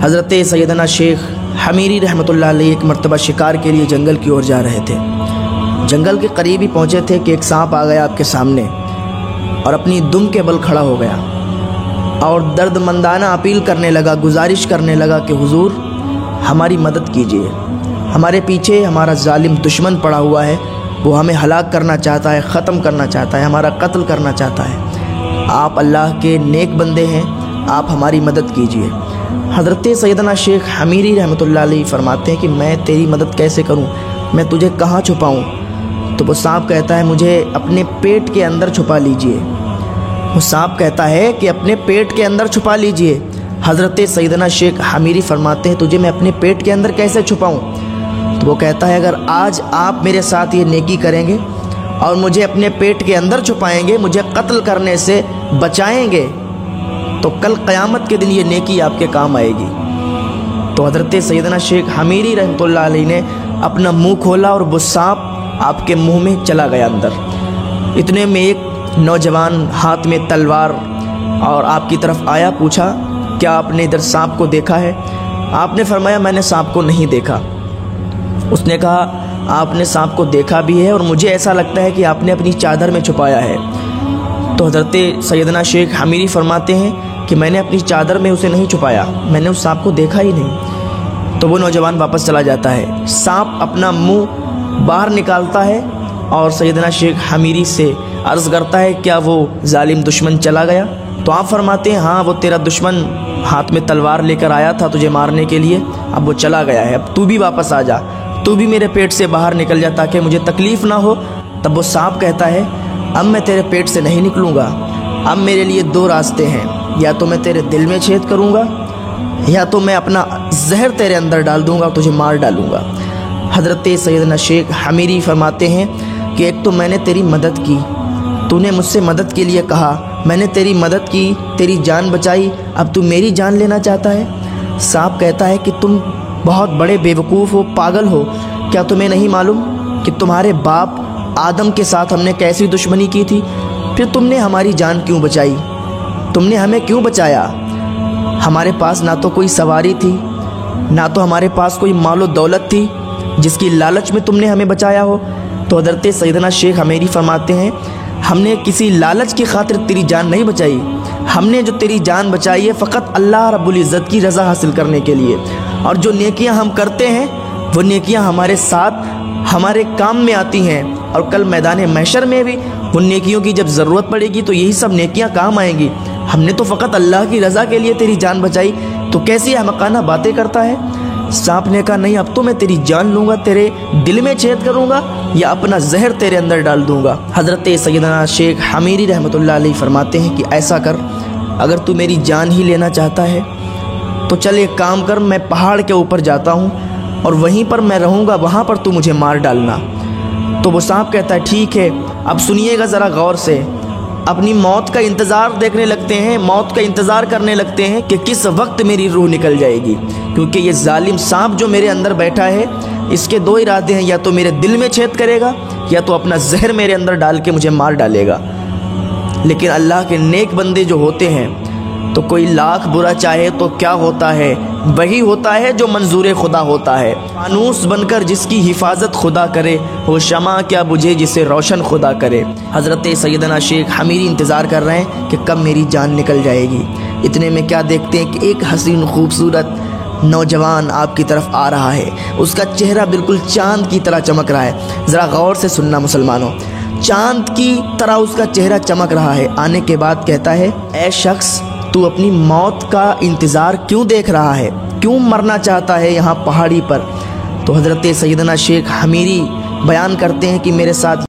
हज़रत सैयदना शेख हमीरी रहमतुल्लाह अलैह एक मरतबा शिकार के लिए जंगल की ओर जा रहे थे। जंगल के करीब ही पहुँचे थे कि एक सांप आ गया आपके सामने और अपनी दुम के बल खड़ा हो गया और दर्दमंदाना अपील करने लगा, गुजारिश करने लगा कि हुजूर हमारी मदद कीजिए, हमारे पीछे हमारा जालिम दुश्मन पड़ा हुआ है, वो हमें हलाक करना चाहता है, ख़त्म करना चाहता है, हमारा कत्ल करना चाहता है। आप अल्लाह के नेक बंदे हैं, आप हमारी मदद कीजिए। हज़रत सैयदना शेख हमीरी रहमतुल्लाह अलैह फरमाते हैं कि मैं तेरी मदद कैसे करूं, मैं तुझे कहाँ छुपाऊं? तो वो सांप कहता है मुझे अपने पेट के अंदर छुपा लीजिए। वो सांप कहता है कि अपने पेट के अंदर छुपा लीजिए। हज़रत सैयदना शेख हमीरी फरमाते हैं तुझे मैं अपने पेट के अंदर कैसे छुपाऊं? तो वो कहता है अगर आज आप मेरे साथ ये नेकी करेंगे और मुझे अपने पेट के अंदर छुपाएंगे, मुझे कत्ल करने से बचाएंगे, तो कल क़यामत के दिन ये नेकी आपके काम आएगी। तो हज़रत सैयदना शेख हमीरी रहमतुल्लाह अलैह ने अपना मुंह खोला और वो सांप आपके मुंह में चला गया अंदर। इतने में एक नौजवान हाथ में तलवार और आपकी तरफ आया, पूछा क्या आपने इधर सांप को देखा है? आपने फरमाया मैंने सांप को नहीं देखा। उसने कहा आपने सांप को देखा भी है और मुझे ऐसा लगता है कि आपने अपनी चादर में छुपाया है। तो हज़रत सैयदना शेख हमीरी फरमाते हैं कि मैंने अपनी चादर में उसे नहीं छुपाया, मैंने उस सांप को देखा ही नहीं। तो वो नौजवान वापस चला जाता है। सांप अपना मुंह बाहर निकालता है और सैयदना शेख हमीरी से अर्ज़ करता है क्या वो जालिम दुश्मन चला गया? तो आप फरमाते हैं हाँ, वो तेरा दुश्मन हाथ में तलवार लेकर आया था तुझे मारने के लिए, अब वो चला गया है, अब तू भी वापस आ जा, तू भी मेरे पेट से बाहर निकल जा ताकि मुझे तकलीफ़ ना हो। तब वो सांप कहता है अब मैं तेरे पेट से नहीं निकलूँगा, अब मेरे लिए दो रास्ते हैं, या तो मैं तेरे दिल में छेद करूँगा या तो मैं अपना जहर तेरे अंदर डाल दूँगा, तुझे मार डालूँगा। हज़रत सैयदना शेख हमीरी फरमाते हैं कि एक तो मैंने तेरी मदद की, तूने मुझसे मदद के लिए कहा, मैंने तेरी मदद की, तेरी जान बचाई, अब तू मेरी जान लेना चाहता है। सांप कहता है कि तुम बहुत बड़े बेवकूफ़ हो, पागल हो, क्या तुम्हें नहीं मालूम कि तुम्हारे बाप आदम के साथ हमने कैसी दुश्मनी की थी? फिर तुमने हमारी जान क्यों बचाई? तुमने हमें क्यों बचाया? हमारे पास ना तो कोई सवारी थी, ना तो हमारे पास कोई मालो दौलत थी जिसकी लालच में तुमने हमें बचाया हो। तो हज़रत सैयदना शेख हमीरी फरमाते हैं हमने किसी लालच की खातिर तेरी जान नहीं बचाई, हमने जो तेरी जान बचाई है फ़कत अल्लाह रब्बुल इज़्ज़त की रज़ा हासिल करने के लिए। और जो नेकियां हम करते हैं वो नेकियां हमारे साथ हमारे काम में आती हैं और कल मैदान महशर में भी उन नेकियों की जब ज़रूरत पड़ेगी तो यही सब नेकियां काम आएंगी। हमने तो फ़कत अल्लाह की रज़ा के लिए तेरी जान बचाई, तो कैसी अहमकाना बातें करता है? सांप ने कहा नहीं, अब तो मैं तेरी जान लूँगा, तेरे दिल में छेद करूँगा या अपना जहर तेरे अंदर डाल दूँगा। हज़रत सैयदना शेख हमीरी रहमतुल्लाह अलैह फरमाते हैं कि ऐसा कर, अगर तू मेरी जान ही लेना चाहता है तो चल एक काम कर, मैं पहाड़ के ऊपर जाता हूँ और वहीं पर मैं रहूँगा, वहाँ पर तू मुझे मार डालना। तो वो सांप कहता है ठीक है, अब सुनिएगा ज़रा गौर से। अपनी मौत का इंतज़ार देखने लगते हैं, मौत का इंतज़ार करने लगते हैं कि किस वक्त मेरी रूह निकल जाएगी, क्योंकि ये जालिम सांप जो मेरे अंदर बैठा है इसके दो इरादे हैं, या तो मेरे दिल में छेद करेगा या तो अपना जहर मेरे अंदर डाल के मुझे मार डालेगा। लेकिन अल्लाह के नेक बंदे जो होते हैं तो कोई लाख बुरा चाहे तो क्या होता है, वही होता है जो मंजूर खुदा होता है। फानूस बनकर जिसकी हिफाजत खुदा करे, वो शमा क्या बुझे जिसे रोशन खुदा करे। हज़रत सैयदना शेख हमीरी इंतज़ार कर रहे हैं कि कब मेरी जान निकल जाएगी। इतने में क्या देखते हैं कि एक हसीन खूबसूरत नौजवान आपकी तरफ आ रहा है, उसका चेहरा बिल्कुल चाँद की तरह चमक रहा है। ज़रा गौर से सुनना मुसलमानों, चाँद की तरह उसका चेहरा चमक रहा है। आने के बाद कहता है ऐ शख्स, तू अपनी मौत का इंतज़ार क्यों देख रहा है, क्यों मरना चाहता है यहाँ पहाड़ी पर? तो हज़रत सैयदना शेख हमीरी बयान करते हैं कि मेरे साथ